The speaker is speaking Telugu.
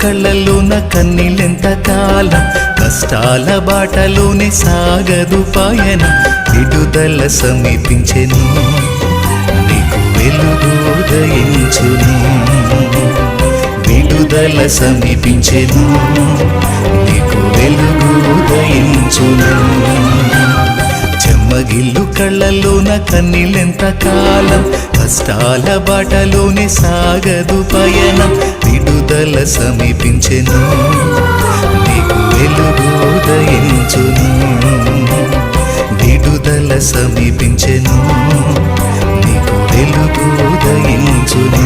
కళ్ళలోన కన్నీళ్ళెంత కాలం, కష్టాల బాటలోనే సాగదు పయనం. విడుదల సమీపించెను, నీకు వెలుగు ఉదయించును. విడుదల సమీపించెను, నీకు వెలుగు ఉదయించును. చెమ్మగిల్లు కళ్ళలోన కన్నీళ్ళెంత కాలం, కష్టాల బాటలోనే సాగదు పయనం. విడుదల సమీపించెను, నీకు వెలుగు ఉదయించును. విడుదల సమీపించెను, నీకు వెలుగు ఉదయించును.